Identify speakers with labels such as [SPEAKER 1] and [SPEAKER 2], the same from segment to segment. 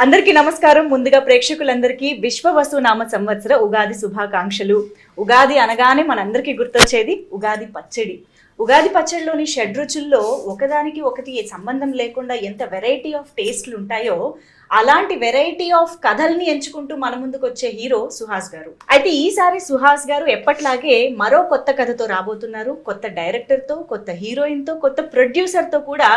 [SPEAKER 1] అందరికీ నమస్కారం. ముందుగా ప్రేక్షకులందరికీ విశ్వవసు నామ సంవత్సర ఉగాది శుభాకాంక్షలు. ఉగాది అనగానే మనందరికీ గుర్తొచ్చేది ఉగాది పచ్చడి. ఉగాది పచ్చడిలోని షడ్రుచుల్లో ఒకదానికి ఒకటి సంబంధం లేకుండా ఎంత వెరైటీ ఆఫ్ టేస్ట్లు ఉంటాయో అలాంటి వెరైటీ ఆఫ్ కథల్ని ఎంచుకుంటూ మన ముందుకు వచ్చే హీరో సుహాస్ గారు. అయితే ఈసారి సుహాస్ గారు ఎప్పట్లాగే మరో కొత్త కథతో రాబోతున్నారు. కొత్త డైరెక్టర్తో, కొత్త హీరోయిన్తో, కొత్త ప్రొడ్యూసర్తో కూడా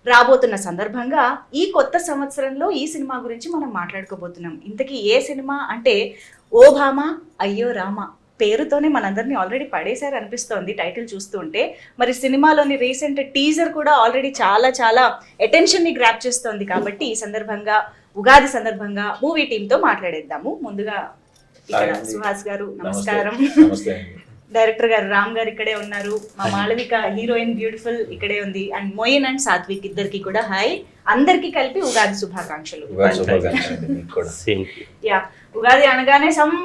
[SPEAKER 1] రాబోతున్న సందర్భంగా ఈ కొత్త సంవత్సరంలో ఈ సినిమా గురించి మనం మాట్లాడుకోబోతున్నాం. ఇంతకీ ఏ సినిమా అంటే ఓ భామ అయ్యో రామ పేరుతోనే మనందరినీ ఆల్రెడీ పడేశారు అనిపిస్తోంది టైటిల్ చూస్తూ ఉంటే. మరి సినిమాలోని రీసెంట్ టీజర్ కూడా ఆల్రెడీ చాలా అటెన్షన్ని గ్రాప్ చేస్తోంది. కాబట్టి ఈ సందర్భంగా ఉగాది సందర్భంగా మూవీ టీంతో మాట్లాడేద్దాము. ముందుగా ఇక్కడ సుహాస్ గారు నమస్కారం. డైరెక్టర్ గారు రామ్ గారు ఇక్కడే ఉన్నారు. మా మాళవిక హీరోయిన్ బ్యూటిఫుల్ ఇక్కడే ఉంది. అండ్ మోయిన్ అండ్ సాత్విక్ ఇద్దరికి కూడా హాయ్. అందరికి కలిపి ఉగాది శుభాకాంక్షలు. యా, ఉగాది అనగానే some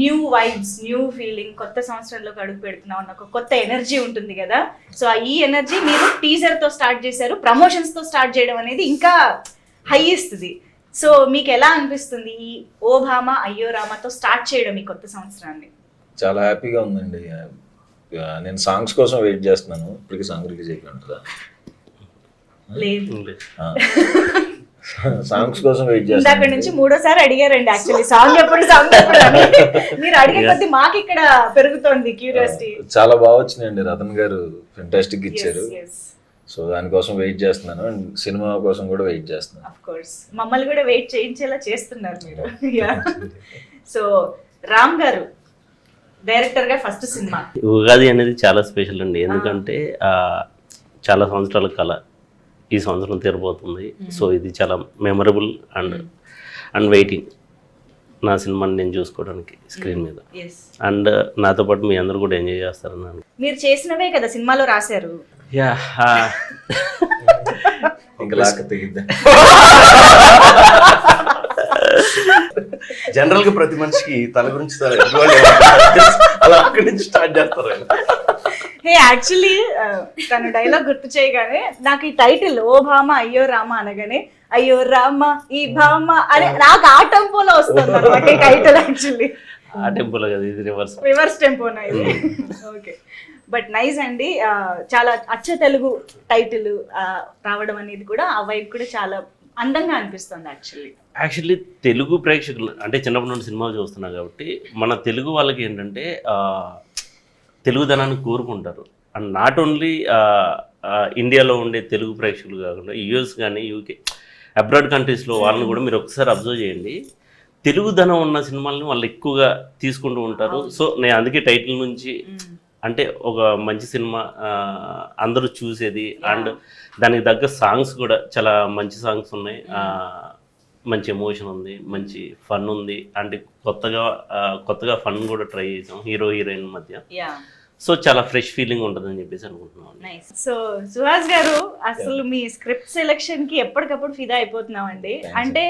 [SPEAKER 1] new vibes, new feeling, కొత్త సంవత్సరంలోకి అడుగు పెడుతున్నాం అన్న ఒక కొత్త ఎనర్జీ ఉంటుంది కదా. సో ఈ ఎనర్జీ మీరు టీజర్ తో స్టార్ట్ చేశారు, ప్రమోషన్స్ తో స్టార్ట్ చేయడం అనేది ఇంకా హై ఇస్తుంది. సో మీకు ఎలా అనిపిస్తుంది ఈ ఓ భామ అయ్యో రామతో స్టార్ట్ చేయడం ఈ కొత్త సంవత్సరాన్ని?
[SPEAKER 2] చాలా హ్యాపీగా ఉందండి. నేను సాంగ్స్ కోసం వెయిట్ చేస్తున్నాను. ఇప్పటికీ సాంగ్ రిలీజ్ అయిపోయిందా? సాంగ్స్ కోసం వెయిట్ చేస్తాను.
[SPEAKER 1] అక్కడ నుంచి మూడోసారి అడిగారండి యాక్చువల్లీ సాంగ్ ఎప్పుడు అని. మీరు అడిగే కొద్ది మాకు ఇక్కడ పెరుగుతోంది క్యూరియాసిటీ.
[SPEAKER 2] చాలా బాగా వచ్చినాయండి. రతన్ గారు ఫెంటాస్టిక్ ఇచ్చారు. సో దానికోసం వెయిట్ చేస్తున్నాను. అండ్ సినిమా కోసం కూడా వెయిట్ చేస్తున్నాను.
[SPEAKER 1] ఆఫ్ కోర్స్ మమ్మల్ని కూడా వెయిట్ చేయించేలా చేస్తున్నారు మీరు. సో రామ్ గారు డైరెక్టర్ గా ఫస్ట్ సినిమా
[SPEAKER 3] ఉగాది అనేది చాలా స్పెషల్ అండి. ఎందుకంటే చాలా సంవత్సరాల కళ ఈ సంవత్సరం తీరబోతుంది. సో ఇది చాలా మెమరబుల్ అండ్ వెయిటింగ్ నా సినిమాని నేను చూసుకోవడానికి స్క్రీన్ మీద. అండ్ నాతో పాటు మీ అందరూ కూడా ఎంజాయ్ చేస్తారన్నాను.
[SPEAKER 1] మీరు చేసినవే కదా సినిమాలో రాశారు.
[SPEAKER 3] యా,
[SPEAKER 4] జనరల్ గా ప్రతి మనిషికి తన గురించి అలా అక్కడి నుంచి స్టార్ట్ చేస్తారు.
[SPEAKER 1] యాక్చువల్లీ తను డైలాగ్ గుర్తు చేయగానే నాకు ఈ టైటిల్ ఓ భామ అయ్యో రామ అనగానే అయ్యో రామ ఈ భామ అని నాకు ఆ టెంపోలో వస్తుంది అనమాట ఈ టైటిల్. యాక్చువల్లీ
[SPEAKER 3] ఆ టెంపోలో కదా, ఇది
[SPEAKER 1] రివర్స్ టెంపోనా ఇది? ఓకే, బట్ నైస్ అండి. చాలా అచ్చ తెలుగు టైటిల్ రావడం అనేది కూడా ఆ వైపు కూడా చాలా అందంగా అనిపిస్తుంది.
[SPEAKER 3] యాక్చువల్లీ తెలుగు ప్రేక్షకులు అంటే చిన్నప్పటి నుండి సినిమా చూస్తున్నా కాబట్టి మన తెలుగు వాళ్ళకి ఏంటంటే తెలుగుదనాన్ని కోరుకుంటారు. అండ్ నాట్ ఓన్లీ ఇండియాలో ఉండే తెలుగు ప్రేక్షకులు కాకుండా యూఎస్ కానీ యూకే అబ్రాడ్ కంట్రీస్లో వాళ్ళని కూడా మీరు ఒకసారి అబ్జర్వ్ చేయండి. తెలుగుదనం ఉన్న సినిమాలని వాళ్ళు ఎక్కువగా తీసుకుంటూ ఉంటారు. సో నేను అందుకే టైటిల్ నుంచి అంటే ఒక మంచి సినిమా అందరూ చూసేది. అండ్ దానికి తగ్గ సాంగ్స్ కూడా చాలా మంచి సాంగ్స్ ఉన్నాయి. మంచి ఎమోషన్ ఉంది, మంచి ఫన్ ఉంది. అంటే కొత్తగా ఫన్ కూడా ట్రై చేసాం హీరో హీరోయిన్ మధ్య. సో చాలా ఫ్రెష్ ఫీలింగ్ ఉంటుందని చెప్పేసి అనుకుంటున్నాం.
[SPEAKER 1] సో సుహాస్ గారు అసలు మీ స్క్రిప్ట్ సెలెక్షన్ కి ఎప్పటికప్పుడు ఫిదా అయిపోతున్నామండి. అంటే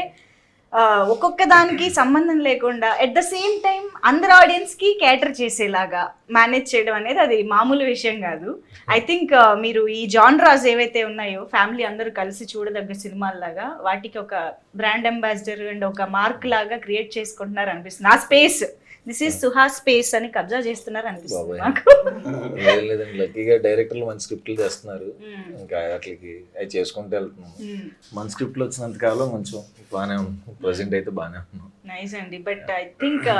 [SPEAKER 1] ఒక్కొక్క దానికి సంబంధం లేకుండా ఎట్ ద సేమ్ టైం అందరు ఆడియన్స్ కి క్యాటర్ చేసేలాగా మేనేజ్ చేయడం అనేది అది మామూలు విషయం కాదు. ఐ థింక్ మీరు ఈ జాన్రాస్ ఏవైతే ఉన్నాయో ఫ్యామిలీ అందరూ కలిసి చూడదగ్గ సినిమాల్లాగా వాటికి ఒక బ్రాండ్ అంబాసిడర్ అండ్ ఒక మార్క్ లాగా క్రియేట్ చేసుకుంటున్నారు అనిపిస్తుంది. ఆ space this is Suhas space అని కబ్జా చేస్తున్నారు అనిపిస్తుంది నాకు.
[SPEAKER 2] లేదండి, లక్కీగా డైరెక్టర్లు మంచి స్క్రిప్ట్లు చేస్తున్నారు. ఇంకా అట్లకి అవి చేసుకుంటూ వెళ్తున్నాం. మన స్క్రిప్ట్లు వచ్చినంత కాలం కొంచెం బాగానే ఉన్నాం. ప్రెసెంట్ అయితే బాగానే ఉన్నాం.
[SPEAKER 1] నైస్ అండి. బట్ ఐ థింక్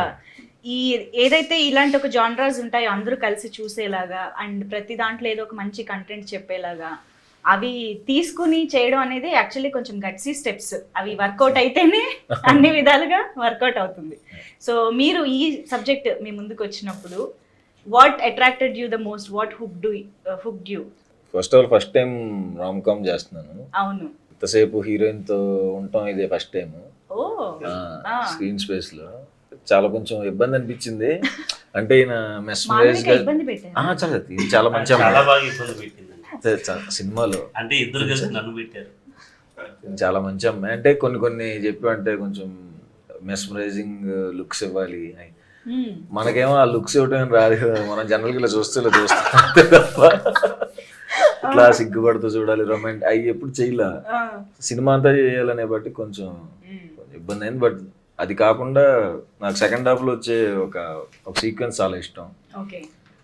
[SPEAKER 1] ఈ ఏదైతే ఇలాంటి ఒక జానరాస్ ఉంటాయో అందరూ కలిసి చూసేలాగా అండ్ ప్రతి దాంట్లో ఏదో ఒక మంచి కంటెంట్ చెప్పేలాగా అవి తీసుకుని చేయడం అనేది యాక్చువల్లీ కొంచెం గట్సీ స్టెప్స్. అవి వర్కౌట్ అయితేనే అన్ని విధాలుగా వర్కౌట్ అవుతుంది. సో మీరు ఈ సబ్జెక్ట్ మీ ముందుకు వచ్చినప్పుడు what attracted you the most? What hooked you?
[SPEAKER 2] First time rom com చేస్తున్నాను.
[SPEAKER 1] అవును,
[SPEAKER 2] ఇంతసేపు హీరోయిన్ తో ఉంటాం, ఇదే ఫస్ట్ టైం స్క్రీన్ స్పేస్ లో. చాలా కొంచెం ఇబ్బంది అనిపించింది. అంటే ఈయన మెస్మరైజ్ చాలా మంచి సినిమాలో
[SPEAKER 3] అంటే ఇద్దరు కలిసి నన్ను పెట్టారు.
[SPEAKER 2] చాలా మంచి అమ్మాయి. అంటే కొన్ని చెప్పి అంటే కొంచెం మెస్మరైజింగ్ లుక్స్ ఇవ్వాలి. మనకేమో ఆ లుక్స్ ఇవ్వటం రాదు కదా. మనం జనరల్ గా చూస్తే తప్ప ఇట్లా సిగ్గుపడుతూ చూడాలి రొమాంటిక్ అవి ఎప్పుడు చేయలే. సినిమా అంతా చేయాలనే బట్టి కొంచెం ఇబ్బంది అయింది. బట్ అది కాకుండా నాకు సెకండ్ హాఫ్ లో వచ్చే ఒక సీక్వెన్స్ చాలా ఇష్టం.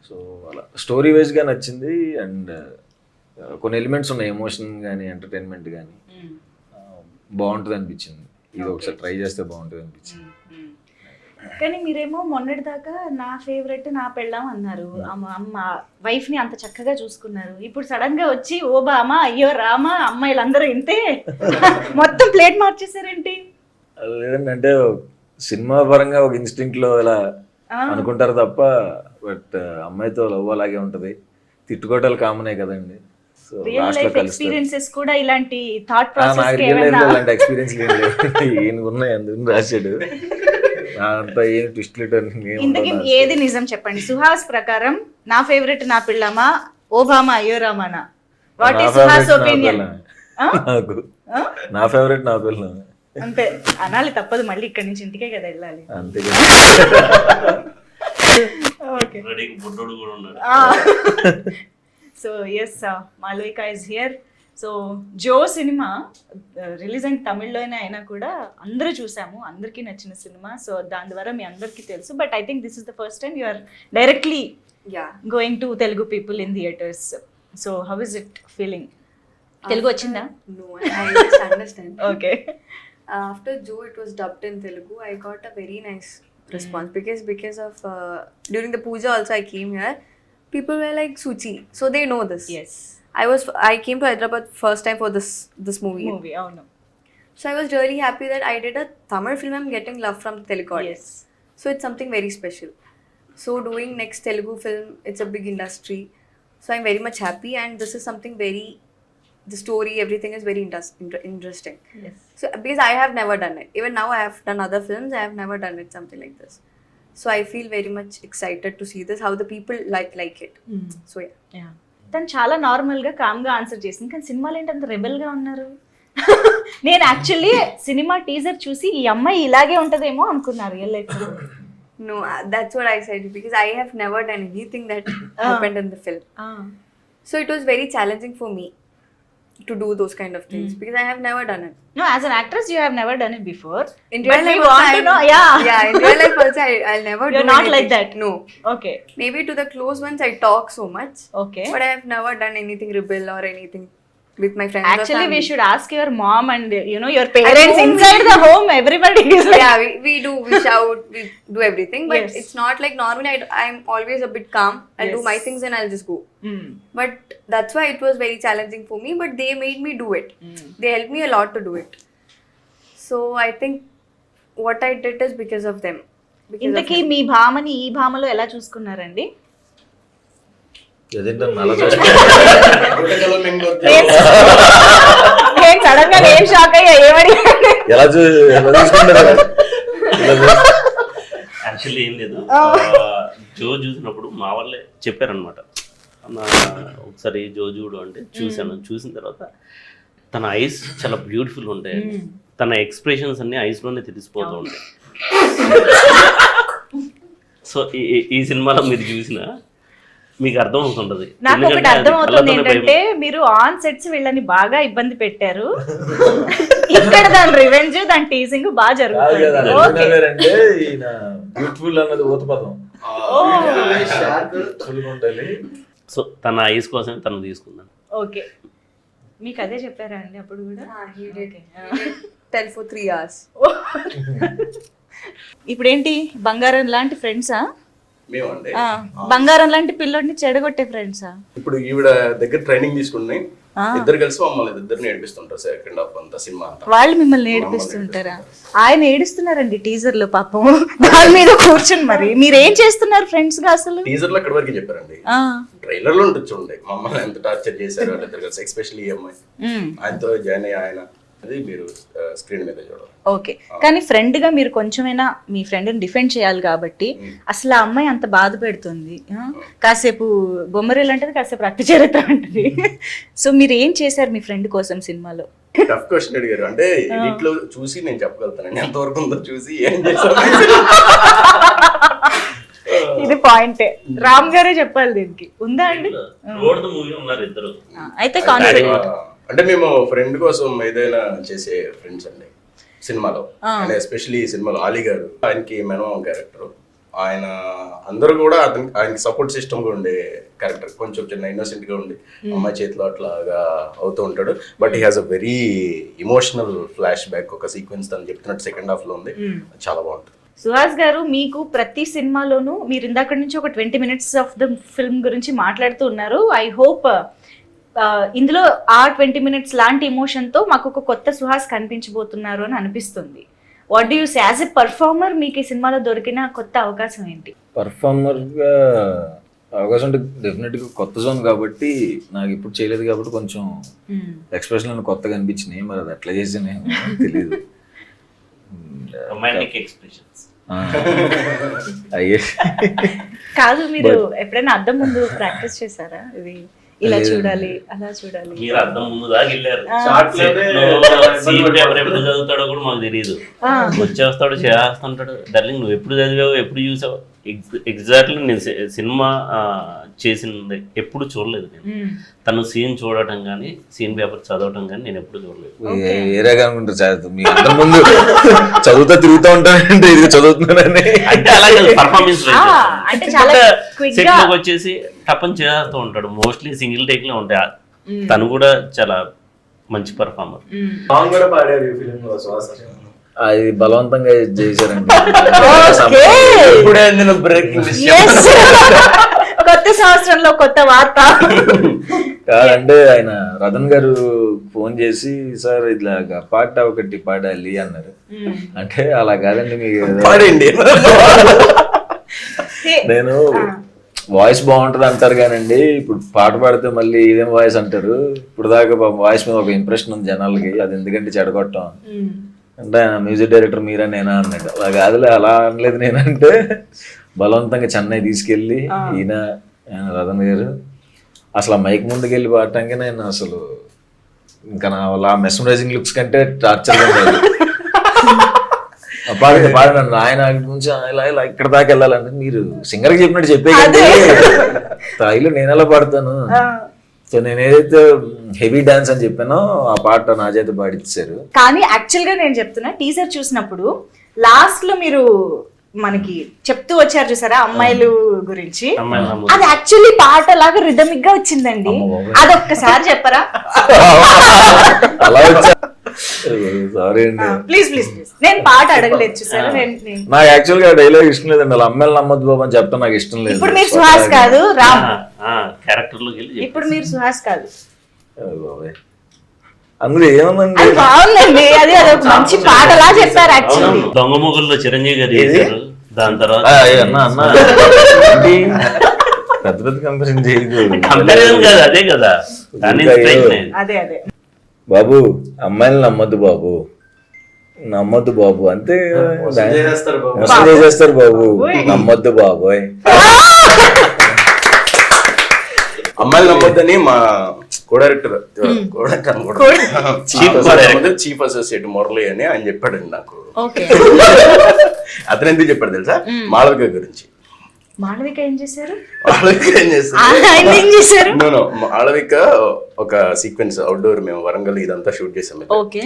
[SPEAKER 2] సో అలా స్టోరీ వైజ్ గా నచ్చింది. అండ్ కొన్ని ఎలిమెంట్స్ ఉన్నాయి, ఎమోషన్ కానీ ఎంటర్టైన్మెంట్ కానీ బాగుంటుంది అనిపించింది. ఇది ఒకసారి ట్రై చేస్తే బాగుంటుంది అనిపించింది.
[SPEAKER 1] కానీ మీరేమో మొన్నటి దాకా నా ఫేవరెట్ నా పెళ్ళాం అన్నారు, అమ్మ వైఫ్ ని అంత చక్కగా చూసుకున్నారు. ఇప్పుడు సడన్ గా వచ్చి ఓ బామా అయ్యో రామా అమ్మాయిలందరూ ఇంతే మొత్తం ప్లేట్ మార్చేసారేంటి?
[SPEAKER 2] లేదండి, అంటే సినిమా పరంగా ఒక ఇన్స్టింక్ట్ లో ఇలా అనుకుంటారు తప్ప, బట్ అమ్మాయితో లవ్ అలాగే ఉంటది. తిట్టుకోవటాలు కామనే కదండి. సో
[SPEAKER 1] రియల్ లైఫ్ ఎక్స్పీరియన్సెస్ కూడా ఇలాంటి థాట్ ప్రాసెస్
[SPEAKER 2] నాకు రియల్ లైఫ్ లో ఇలాంటి ఎక్స్పీరియన్స్ ఏం ఉన్నాయి అందుకు రాశాడు. అంతా ఏం ట్విస్ట్లు
[SPEAKER 1] ఇంతకీ ఏది నిజం చెప్పండి? సుహాస్ ప్రకారం నా ఫేవరెట్ నా పిల్లమా ఓబామా అయ్యో రామానా? What is Suhas opinion?
[SPEAKER 2] నాకు నా ఫేవరెట్ నా పిల్ల
[SPEAKER 1] అంతే అనాలి, తప్పదు. మళ్ళీ ఇక్కడి నుంచి ఇంటికే కదా వెళ్ళాలి.
[SPEAKER 2] అంతే.
[SPEAKER 3] బుడ్డోడు కూడా ఉన్నాడు.
[SPEAKER 1] So yes, Malavika is here. So Joe cinema release అయిన తమిళ్లోనే అయినా కూడా అందరూ చూసాము, అందరికీ నచ్చిన సినిమా. సో దాని ద్వారా మీ అందరికీ తెలుసు. But I think this is the first time you are directly going to Telugu people in theatres. So how is it feeling? Telugu వచ్చిందా?
[SPEAKER 5] No, I just understand.
[SPEAKER 1] Okay.
[SPEAKER 5] After Joe, it was dubbed in Telugu. I got a very nice response because of during the puja also I came here. People were like Suchi, so they know this.
[SPEAKER 1] Yes.
[SPEAKER 5] I came to Hyderabad first time for this movie.
[SPEAKER 1] అవును.
[SPEAKER 5] So I was really happy that I did a Tamil film. I'm getting love from the Telugu audience.
[SPEAKER 1] Yes.
[SPEAKER 5] So it's something very special. So doing next Telugu film, it's a big industry. So I'm very much happy, and this is something the story, everything is very interesting.
[SPEAKER 1] Yes.
[SPEAKER 5] So because I have never done it. Even now I have done other films, I have never done it something like this. So I feel very much excited to see this, how the people like it. So yeah.
[SPEAKER 1] తను చాలా normal గా com గా answer చేసింది, కానీ సినిమాలో ఏంటి అంత rebel గా ఉన్నారు? నేను యాక్చువల్లీ సినిమా టీజర్ చూసి ఈ అమ్మాయి ఇలాగే ఉంటదేమో అనుకున్నారు రియల్ లైఫ్ లో.
[SPEAKER 5] No, that's what I said, because I have never done anything that happened in the film. So it was very challenging for me to do those kind of things because I have never done it.
[SPEAKER 1] No, as an actress you have never done it before.
[SPEAKER 5] In real life, in real life also I'll never do anything.
[SPEAKER 1] You're not like that.
[SPEAKER 5] No.
[SPEAKER 1] Okay.
[SPEAKER 5] Maybe to the close ones I talk so much.
[SPEAKER 1] Okay.
[SPEAKER 5] But I have never done anything rebel or anything with my friends.
[SPEAKER 1] Actually, we should ask your mom and your parents inside the home. Everybody is like.
[SPEAKER 5] Yeah, we do. We shout. We do everything. But
[SPEAKER 1] Yes.
[SPEAKER 5] it's not like normally. I'm always a bit calm. I'll do
[SPEAKER 1] Yes.
[SPEAKER 5] my things and I'll just go. But that's why it was very challenging for me. But they made me do it. They helped me a lot to do it. So I think what I did is because of them.
[SPEAKER 1] ఇంతకీ మీ భామని ఈ భామలో ఎలా చూసుకున్నారండి? నేను sudden గా ఏం shock అయ్యా, ఏమడి
[SPEAKER 3] actually ఏం లేదు, జో చూసినప్పుడు మా వాళ్ళే చెప్పారనమాట, ఒకసారి జో చూడు అంటే చూశాను. చూసిన తర్వాత తన ఐస్ చాలా బ్యూటిఫుల్ ఉంటాయి, తన ఎక్స్ప్రెషన్స్ అన్ని ఐస్ లోనే తెలిసిపోతూ ఉంటాయి. సో ఈ సినిమాలో మీరు చూసిన మీకు అర్థం అవుతుంటది.
[SPEAKER 1] నాకు ఒకటి అర్థం అవుతుంది ఏంటంటే మీరు ఆన్ సెట్స్ వీళ్ళని బాగా ఇబ్బంది పెట్టారు, ఇక్కడ దాని రివెంజ్ దాని టీజింగ్ బాగా జరుగుతుంది.
[SPEAKER 3] సో తన ఐస్ కోసం తను తీసుకున్నాను.
[SPEAKER 1] ఓకే, మీకు అదే చెప్పారా అండి అప్పుడు కూడా?
[SPEAKER 5] He did tell for 3 hours.
[SPEAKER 1] ఇప్పుడు ఏంటి బంగారం లాంటి ఫ్రెండ్సా?
[SPEAKER 4] మేమండి
[SPEAKER 1] బంగారం లాంటి పిల్లోడిని చెడగొట్టే ఫ్రెండ్సా?
[SPEAKER 4] ఇప్పుడు ఈవిడ దగ్గర ట్రైనింగ్ తీసుకుని ఇద్దరు కలిసి మమ్మల్ని ఇద్దరు నేర్పిస్తుంటారు సెకండ్ హాఫ్ అంతా సినిమా అంతా.
[SPEAKER 1] వాళ్ళు మిమ్మల్ని ఏడిపిస్తుంటారా? ఆయన ఏడుస్తున్నారండి టీజర్ లో పాపం, దాని మీద కూర్చుని. మరి మీరు ఏం చేస్తున్నారు ఫ్రెండ్స్ గా అసలు?
[SPEAKER 4] టీజర్ లో అక్కడి వరకు చెప్పారండి, ట్రైలర్ లో ఉండొచ్చు ఉండే మమ్మల్ని ఎంత టార్చర్ చేశారు వాళ్ళిద్దరు కలిసి, ఎస్పెషల్లీ ఈ అమ్మాయి. ఆయనతో జాయిన్ అయ్యి ఆయన అది మీరు స్క్రీన్ మీద చూడాలి.
[SPEAKER 1] ఓకే, కానీ ఫ్రెండ్ గా మీరు కొంచెమైనా మీ ఫ్రెండ్ ని డిఫెండ్ చేయాలి కాబట్టి. అసలు ఆ అమ్మాయి అంత బాధ పెడుతుంది, కాసేపు బొమ్మరీలు అంటది, కాసేపు రక్త చరిత్ర అంటది. సో మీరు ఏం చేశారు మీ ఫ్రెండ్ కోసం సినిమాలో?
[SPEAKER 4] టఫ్ క్వశ్చన్ అడిగారు, అంటే ఎడిట్ లో చూసి నేను చెప్పగలుగుతానండి ఎంతవరకు ఉందో చూసి ఏం చేశాను.
[SPEAKER 1] ఇది పాయింటే. రామ్ గారే చెప్పాలి దీనికి. ఉందా అండి?
[SPEAKER 3] మూవీ ఉన్నారు ఇద్దరు.
[SPEAKER 1] అయితే కాన్ఫిడెంట్.
[SPEAKER 4] అంటే మేము ఫ్రెండ్ కోసం ఏదైనా చేసే ఫ్రెండ్స్ అండి సినిమాలో. అంటే ఎస్పెషల్లీ ఈ సినిమాలో ఆలీ గారు, ఆయనకి మెనమామ క్యారెక్టర్, ఆయన అందరూ కూడా ఆయనకి సపోర్ట్ సిస్టమ్ గా ఉండే క్యారెక్టర్. కొంచెం చిన్న ఇన్నోసెంట్ గా ఉండి అమ్మాయి చేతిలో అట్లాగా అవుతూ ఉంటాడు. But he has a very emotional flash back, ఒక సీక్వెన్స్ తను చెప్తున్నట్టు సెకండ్ హాఫ్ లో ఉంది, చాలా బాగుంటుంది.
[SPEAKER 1] సుహాస్ గారు, మీకు ప్రతి సినిమాలోనూ మీరు ఇందాక నుంచి ఒక 20 minutes ఆఫ్ ద ఫిల్మ్ గురించి మాట్లాడుతూ ఉన్నారు. ఐ హోప్ ఇందులో ఆ 20 minutes లాంటి ఎమోషన్ తో మాకు ఒక కొత్త సుహాస్ కనిపించబోతున్నారు అని అనిపిస్తుంది. What do you say as a performer? మీకు ఈ సినిమాలో దొరికిన కొత్త అవకాశం ఏంటి?
[SPEAKER 2] పర్ఫార్మర్ గా అవకాశం అంటే డెఫినెట్ గా కొత్త జోన్ కాబట్టి, నాకు ఇప్పుడు చేయలేదు కాబట్టి కొంచెం ఎక్స్ప్రెషన్ కొత్తగా అనిపించినాయి. మరి అది ఎట్లా చేసినా తెలియదు.
[SPEAKER 3] రొమాంటిక్ ఎక్స్ప్రెషన్స్
[SPEAKER 2] అయ్యే
[SPEAKER 1] కాదు, మీరు ఎప్పుడైనా అద్దం ముందు ప్రాక్టీస్ చేశారా? ఇది ఇలా చూడాలి, అలా చూడాలి.
[SPEAKER 3] మీరు అర్థం ముందు దాకా వెళ్ళారు. సీన్ పేపర్ ఎప్పుడు చదువుతాడో కూడా మాకు తెలియదు. వచ్చేస్తాడు, చేస్తుంటాడు. డార్లింగ్ నువ్వు ఎప్పుడు చదివావు, ఎప్పుడు చూసావు? ఎగ్జాక్ట్లీ నేను సినిమా చేసింది ఎప్పుడు చూడలేదు. నేను తను సీన్ చూడటం కానీ సీన్ పేపర్ చదవటం కానీ నేను ఎప్పుడు చూడలేదు.
[SPEAKER 2] వేరేగా అనుకుంటారు మీ అందరి ముందు చదువుతా తిరుగుతూ ఉంటానంటే ఇది చదువుతున్నానని.
[SPEAKER 3] అంటే అలాగే పర్ఫార్మెన్స్
[SPEAKER 1] అంటే చాలా
[SPEAKER 3] సెట్ లోకి వచ్చేసి టపన్ చేస్తూ ఉంటాడు. మోస్ట్లీ సింగిల్ టేక్ లో ఉంటాయి. తను కూడా చాలా మంచి పర్ఫార్మర్.
[SPEAKER 2] అది బలవంతంగా చేశారండి.
[SPEAKER 1] కొత్త సంవత్సరంలో కొత్త వార్త
[SPEAKER 2] కాదంటే ఆయన రతన్ గారు ఫోన్ చేసి సార్ ఇట్లా పాట ఒకటి పాడాలి అన్నారు. అంటే అలా కాదండి, మీకు
[SPEAKER 4] పాడండి.
[SPEAKER 2] నేను వాయిస్ బాగుంటది అంటారు కానండి, ఇప్పుడు పాట పాడితే మళ్ళీ ఇదేం వాయిస్ అంటారు. ఇప్పుడు దాకా వాయిస్ మీద ఒక ఇంప్రెషన్ ఉంది జనాలకి, అది ఎందుకంటే చెడగొట్టం అంటే మ్యూజిక్ డైరెక్టర్ మీరా నేనా అన్నాడు. అలా కాదులే, అలా అనలేదు. నేనంటే బలవంతంగా చెన్నై తీసుకెళ్ళి ఈయన రతన్ గారు అసలు ఆ మైక్ ముందుకు వెళ్ళి పాడటానికి నేను అసలు ఇంకా నా ఆ మెస్మరైజింగ్ లుక్స్ కంటే టార్చర్గా ఉండేది. పాడినాను ఆయన నుంచి ఇలా ఇలా ఇక్కడ దాకా వెళ్ళాలంటే మీరు సింగర్కి చెప్పినట్టు చెప్పే స్థాయిలో నేను ఎలా పాడతాను. సో నేను ఏదైతే హెవీ డాన్స్ అని చెప్పానో ఆ పాట నా చేత పాడిచ్చారు.
[SPEAKER 1] కానీ యాక్చువల్ గా నేను చెప్తున్నా, టీజర్ చూసినప్పుడు లాస్ట్ లో మీరు మనకి చెప్తూ వచ్చారు చూసారా అమ్మాయిలు గురించి, అది యాక్చువల్లీ పాట లాగా రిథమిక్ గా వచ్చిందండి. అదొక్కసారి చెప్పరా?
[SPEAKER 2] అలా వచ్చా, సారీ అండి.
[SPEAKER 1] ప్లీజ్ ప్లీజ్ ప్లీజ్, నేను పాట అడగలేదు చూసారా.
[SPEAKER 2] నాకు యాక్చువల్ గా డైలాగ్ ఇష్టం లేదండి. అలా అమ్మాయిలు నమ్మద్దు బాబు అని చెప్తా నాకు ఇష్టం లేదు.
[SPEAKER 1] ఇప్పుడు మీరు సుహాస్ కాదు, రామ్
[SPEAKER 3] క్యారెక్టర్ లోకి వెళ్ళి
[SPEAKER 1] ఇప్పుడు మీరు సుహాస్ కాదు.
[SPEAKER 2] అందులో ఏమన్నా
[SPEAKER 1] బాగుందండి, అది అదొక మంచి పాటలా చెప్పారు యాక్చువల్లీ.
[SPEAKER 3] దొంగ మొగుల్లో చిరంజీవి గారు చేశారు. దాని తర్వాత
[SPEAKER 2] అన్న పెద్ద పెద్ద కంపెనీ చేయదు.
[SPEAKER 3] కంపారిజన్ కాదు, అదే కదా.
[SPEAKER 1] అదే అదే
[SPEAKER 2] బాబు అమ్మాయిలు నమ్మద్దు బాబు, నమ్మద్దు బాబు అంతే. మోసం చేసేస్తారు బాబు, నమ్మద్దు బాబోయ్.
[SPEAKER 4] అమ్మాయిలు నమ్మొద్దని మా కో-డైరెక్టర్ చీఫ్ అసోసియేట్ మురళి అని ఆయన చెప్పాడండి నాకు. అతను ఎందుకు చెప్పాడు తెలుసా? మాళవిక గురించి.
[SPEAKER 1] మాళవిక ఏం చేశారు?
[SPEAKER 4] మాళవిక ఒక సీక్వెన్స్ అవుట్డోర్, మేము వరంగల్ ఇదంతా షూట్ చేసాం.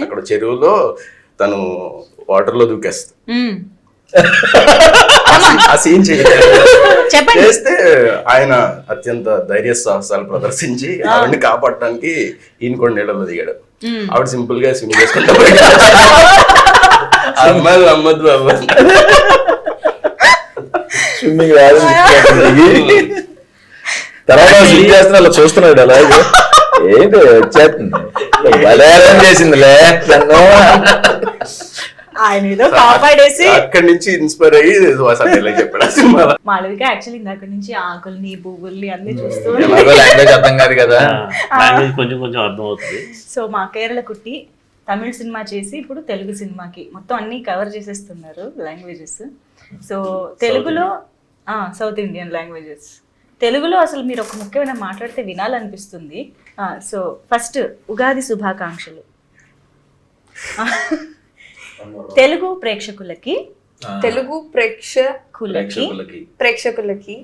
[SPEAKER 4] అక్కడ చెరువులో తను వాటర్ లో దూకేస్తుంది. ఆ సీన్ చేస్తే ఆయన అత్యంత ధైర్య సాహసాలు ప్రదర్శించి ఆవిడని కాపాడటానికి ఈయన కూడా నీళ్ళలో దిగాడు. ఆవిడ సింపుల్ గా స్విమ్ చేసుకుంటా అమ్మాయిలు నమ్మద్దు బాబు.
[SPEAKER 2] స్విమ్మింగ్ రాదు తర్వాత స్విమ్ చేస్తున్నా అలా చూస్తున్నాడు. అలాగే ఏంటి వచ్చేస్తుంది బలయారం చేసిందిలే నన్ను.
[SPEAKER 1] ఆయన ఏదో కాపాడేసి
[SPEAKER 4] అక్కడి నుంచి ఇన్స్పైర్ అయ్యి చెప్పాడు.
[SPEAKER 1] మాళవిక యాక్చువల్లీ ఇందాక నుంచి ఆకుల్ని పువ్వుల్ని అన్ని చూస్తూ
[SPEAKER 2] లాంగ్వేజ్ అర్థం కాదు కదా,
[SPEAKER 3] కొంచెం కొంచెం అర్థం అవుతుంది.
[SPEAKER 1] సో మా కేరళ కుట్టి తమిళ సినిమా చేసి ఇప్పుడు తెలుగు సినిమాకి మొత్తం అన్ని కవర్ చేసేస్తున్నారు లాంగ్వేజెస్. సో తెలుగులో సౌత్ ఇండియన్ లాంగ్వేజెస్, తెలుగులో అసలు మీరు ఒక ముఖ్యమైన మాట్లాడితే వినాలనిపిస్తుంది. సో ఫస్ట్ ఉగాది శుభాకాంక్షలు తెలుగు ప్రేక్షకులకి
[SPEAKER 5] తెలుగు
[SPEAKER 2] ప్రేక్షకులకి
[SPEAKER 5] ప్రేక్షకులకి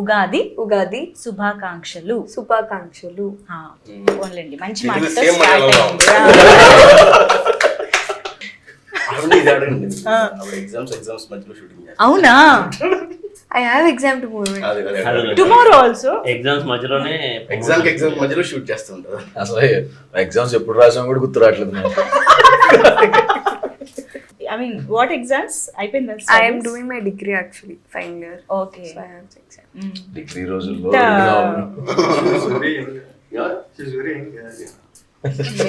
[SPEAKER 1] ఉగాది
[SPEAKER 5] ఉగాది
[SPEAKER 1] శుభాకాంక్షలు.
[SPEAKER 5] శుభాకాంక్షలు.
[SPEAKER 1] ఓన్లండి మంచి
[SPEAKER 4] ఇది
[SPEAKER 1] మాటతో
[SPEAKER 4] same
[SPEAKER 1] స్టార్ట్
[SPEAKER 4] మలయాళంలో
[SPEAKER 1] అయింది.
[SPEAKER 4] ఎగ్జామ్స్ మధ్యలో షూటింగ్
[SPEAKER 1] అవునా?
[SPEAKER 5] I have exam tomorrow.
[SPEAKER 1] Tomorrow also
[SPEAKER 3] exams మధ్యలోనే
[SPEAKER 4] ఎగ్జామ్ మధ్యలో షూట్ చేస్తుంటారు.
[SPEAKER 2] అసలు ఎగ్జామ్స్ ఎప్పుడు రాసాం కూడా గుర్తు రావట్లేదు నాకు.
[SPEAKER 1] ఐ మీన్ వాట్ ఎగ్జామ్స్ అయిపోయిందా?
[SPEAKER 5] I am doing my degree actually, final year.
[SPEAKER 1] Okay.
[SPEAKER 5] So I have exam.
[SPEAKER 2] Degree రోజుల్లో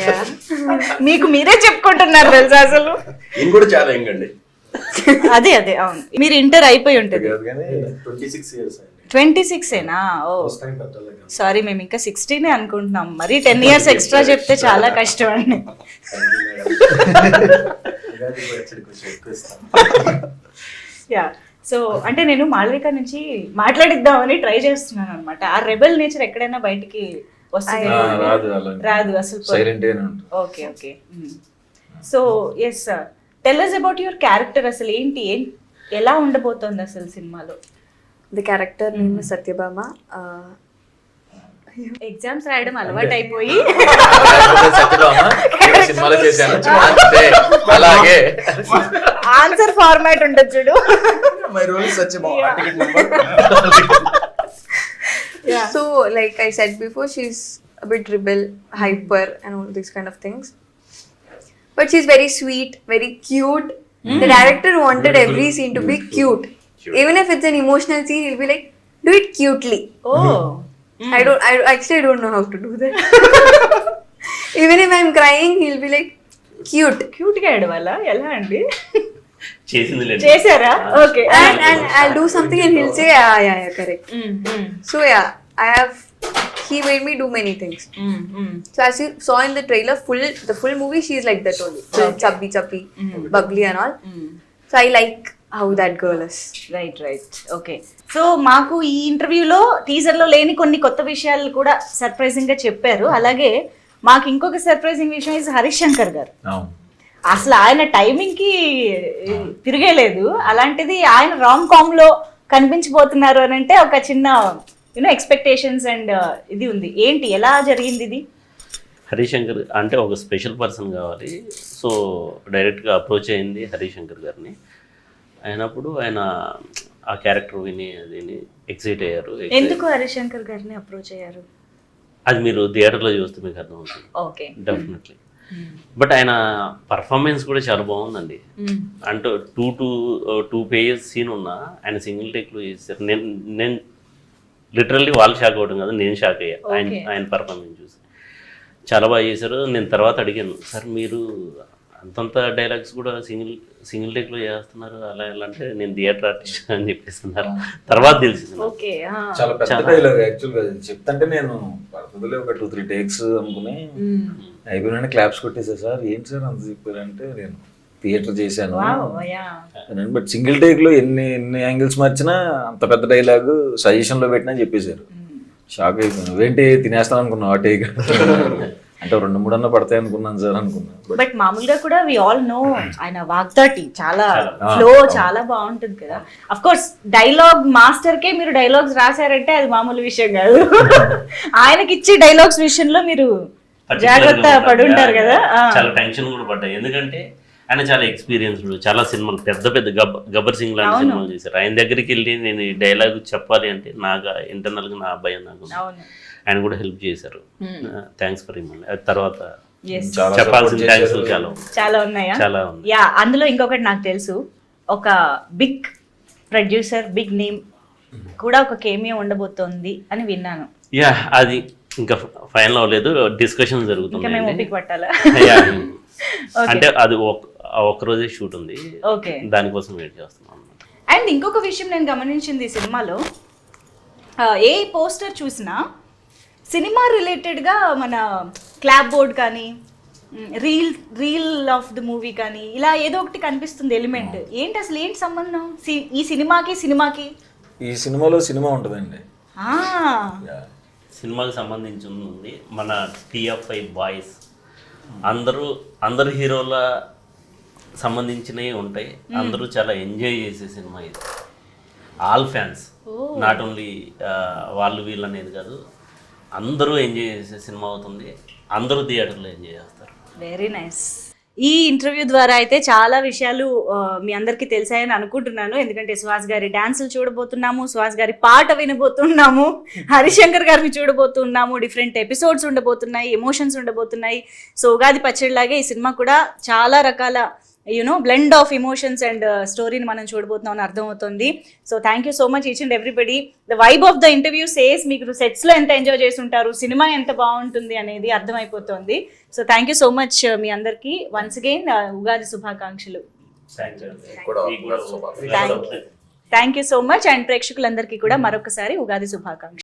[SPEAKER 5] Yeah.
[SPEAKER 1] మీకు మీరే చెప్పుకుంటున్నారు తెలుసా అసలు.
[SPEAKER 4] ఈయన కూడా చాలా యంగ్ అండి.
[SPEAKER 1] అదే అదే అవును. మీరు ఇంటర్ అయిపోయి ఉంటుంది.
[SPEAKER 2] కాదు కానీ
[SPEAKER 4] 26 years అండి.
[SPEAKER 1] 26 ఏనా? ఓ సారీ, మేము ఇంకా 16 అనుకుంటున్నాం. మరి 10 years ఎక్స్ట్రా చెప్తే చాలా కష్టం అండి. యా, సో అంటే నేను మాళవిక నుంచి మాట్లాడిద్దామని ట్రై చేస్తున్నాను అనమాట. ఆ రెబెల్ నేచర్ ఎక్కడైనా బయటికి వస్తుంది?
[SPEAKER 2] రాదు అలా
[SPEAKER 1] రాదు అసలు.
[SPEAKER 2] సైలెంట్ గానే ఉంటుంది.
[SPEAKER 1] Okay okay. So yes sir, tell us about your character. అసలు ఏంటి, ఎలా ఉండబోతోంది అసలు సినిమాలో?
[SPEAKER 5] The character name is Satyabhama.
[SPEAKER 1] Exams రాయడం అలవాటు అయిపోయి
[SPEAKER 2] సినిమాలో చేశాను అంతే, అలాగే
[SPEAKER 1] ఆన్సర్ ఫార్మాట్ ఉంటుంది చూడు.
[SPEAKER 2] My role is Satyabhama. Ticket number.
[SPEAKER 5] So, like I said before, she's a bit rebel, hyper, and all these kind of things. But she's very sweet, very cute. The director wanted every scene to be cute. Even if it's an emotional scene, he'll be like, do it cutely.
[SPEAKER 1] Oh
[SPEAKER 5] I actually don't know how to do that. Even if I'm crying, he'll be like, cute.
[SPEAKER 1] Cute గా ఏడవాలా? ఎలా అండి?
[SPEAKER 3] చేసింది లేదు.
[SPEAKER 1] చేశారా? Okay.
[SPEAKER 5] And I'll do something and he'll say, yeah, correct. So yeah, he made me do many things. So as you saw in the trailer, the full movie, she's like that only. Chubby, bubbly and all. So I like how that girl is.
[SPEAKER 1] Right. Okay. So మాకు ఈ ఇంటర్వ్యూలో teaser లో లేని కొన్ని కొత్త విషయాలు కూడా surprising గా చెప్పారు. అలాగే మాకు ఇంకొక సర్ప్రైజింగ్ విషయం ఇస్ హరీష్ శంకర్ గారు. అసలు ఆయన టైమింగ్ కి తిరిగేలేదు. అలాంటిది ఆయన రామ్ కామ్ లో కనిపించబోతున్నారు అని అంటే ఒక చిన్న ఎక్స్పెక్టేషన్స్ అండ్ ఇది ఉంది. ఏంటి, ఎలా జరిగింది ఇది?
[SPEAKER 3] హరీష్ శంకర్ అంటే ఒక స్పెషల్ పర్సన్ కావాలి. సో డైరెక్ట్గా అప్రోచ్ అయింది హరీష్ శంకర్ గారిని. అయినప్పుడు ఆయన ఆ క్యారెక్టర్ విని అదిని ఎక్సైట్ అయ్యారు.
[SPEAKER 1] ఎందుకు హరీష్ శంకర్ గారిని అప్రోచ్ అయ్యారు?
[SPEAKER 3] అది మీరు థియేటర్లో చూస్తే మీకు అర్థమవుతుంది.
[SPEAKER 1] ఓకే.
[SPEAKER 3] డెఫినెట్లీ. బట్ ఆయన పర్ఫార్మెన్స్ కూడా చాలా బాగుందండి. అంటే టూ పేజెస్ సీన్ ఉన్నా ఆయన సింగిల్ టేక్లో చేశారు. నేను లిటరల్లీ వాళ్ళు షాక్ అవ్వడం కదా, నేను షాక్ అయ్యా ఆయన పర్ఫార్మెన్స్ చూసి. చాలా బాగా చేశారు. నేను తర్వాత అడిగాను, సార్ మీరు అంతంత డైలాగ్స్ కూడా సింగిల్ టేక్లో చేస్తున్నారు అలా ఎలా అంటే, నేను థియేటర్ ఆర్టిస్ట్ అని చెప్పేస్తున్నారు. తర్వాత తెలిసింది.
[SPEAKER 1] ఓకే.
[SPEAKER 2] చాలా పెద్ద డైలాగ్ యాక్చువల్గా చెప్తాంటే నేను పడుతుందిలే ఒక 2-3 టేక్స్ అనుకుని అయిపోయినా క్లాప్స్ కొట్టేసా. సార్ ఏంటి సార్ అంత చెప్పారంటే, నేను థియేటర్ చేశాను. బట్ సింగిల్ టేక్ లో ఎన్ని యాంగిల్స్ మార్చినా అంత పెద్ద డైలాగ్ సజెషన్ లో పెట్టినా చెప్పేశారు. షాక్ అయిపోయాను. ఏంటి తినేస్తాను అనుకున్నా ఆ టేక్ అంటే 2-3 అన్న పడతాయి అనుకున్నాను సార్ అనుకున్నా.
[SPEAKER 1] బట్ మామూలుగా కూడా వి ఆల్ నో ఆయన వాగ్దాటి చాలా ఫ్లో చాలా బాగుంటుంది కదా. అఫ్ కోర్స్ డైలాగ్ మాస్టర్ కే మీరు డైలాగ్స్ రాశారంటే అది మామూలు విషయం కాదు. ఆయనకి ఇచ్చే డైలాగ్స్ విషయంలో మీరు జాగ్రత్త పడి ఉంటారు కదా.
[SPEAKER 3] చాలా టెన్షన్ కూడా పడ్డాయి. ఎందుకంటే ఆయన చాలా ఎక్స్పీరియన్స్డ్, చాలా సినిమాలు పెద్ద గబ్బర్ సింగ్ లాంటి సినిమాలు చేశారు. ఆయన దగ్గరికి వెళ్ళి నేను ఈ డైలాగ్ చెప్పాలి అంటే నాకు ఇంటర్నల్గా నా భయం నాకు. ఆయన కూడా హెల్ప్ చేశారు. Thanks for remind. తర్వాత చెప్పాల్సిన థ్యాంక్స్
[SPEAKER 1] చాలా ఉన్నాయా?
[SPEAKER 3] చాలా ఉంది.
[SPEAKER 1] యా, అందులో ఇంకొకటి నాకు తెలుసు, ఒక బిగ్ ప్రొడ్యూసర్ బిగ్ నేమ్ కూడా ఒక కేమియో ఉండబోతోంది అని విన్నాను.
[SPEAKER 3] యా, అది ఇంకా ఫైనల్ అవ్వలేదు, డిస్కషన్ జరుగుతుంది.
[SPEAKER 1] మేము ఓపిక పట్టాలా?
[SPEAKER 3] అంటే అది ఒక రోజే షూట్ ఉంది.
[SPEAKER 1] ఓకే,
[SPEAKER 3] దానికోసం వెయిట్ చేస్తున్నాం.
[SPEAKER 1] అండ్ ఇంకొక విషయం నేను గమనించింది ఈ సినిమాలో, ఏ పోస్టర్ చూసినా సినిమా రిలేటెడ్గా మన క్లాప్ బోర్డ్ కానీ రీల్ ఆఫ్ ద మూవీ కానీ ఇలా ఏదో ఒకటి కనిపిస్తుంది ఎలిమెంట్. ఏంటి అసలు ఏంటి సంబంధం ఈ సినిమాకి?
[SPEAKER 2] ఈ సినిమాలో సినిమా ఉంటుందండి.
[SPEAKER 3] సినిమాకి సంబంధించి ఉంది. మన TF5 బాయ్స్ అందరూ హీరోల సంబంధించినవి ఉంటాయి. అందరూ చాలా ఎంజాయ్ చేసే సినిమా ఇది. ఆల్ ఫ్యాన్స్, నాట్ ఓన్లీ వాళ్ళు వీళ్ళు అనేది కాదు, అందరూ ఎంజాయ్ చేసే సినిమా అవుతుంది. అందరూ థియేటర్లో ఎంజాయ్ చేస్తారు.
[SPEAKER 1] Very nice. ఈ ఇంటర్వ్యూ ద్వారా అయితే చాలా విషయాలు మీ అందరికీ తెలిసాయని అనుకుంటున్నాను. ఎందుకంటే సుహాస్ గారి డాన్సులు చూడబోతున్నాము, సుహాస్ గారి పాట వినబోతున్నాము, హరిశంకర్ గారిని చూడబోతున్నాము, డిఫరెంట్ ఎపిసోడ్స్ ఉండబోతున్నాయి, ఎమోషన్స్ ఉండబోతున్నాయి. సో ఉగాది పచ్చడిలాగే ఈ సినిమా కూడా చాలా రకాల బ్లెండ్ ఆఫ్ ఎమోషన్స్ అండ్ స్టోరీని మనం చూడబోతున్నాం అని అర్థమవుతుంది. So thank you so much each and everybody. The vibe of the interview says మీకు సెట్స్లో ఎంత ఎంజాయ్ చేసి ఉంటారు, సినిమా ఎంత బాగుంటుంది అనేది అర్థమైపోతుంది. So thank you so much మీ అందరికీ వన్స్ అగైన్ ఉగాది శుభాకాంక్షలు. Thank you so much. And ప్రేక్షకులందరికీ కూడా మరొకసారి ఉగాది శుభాకాంక్షలు.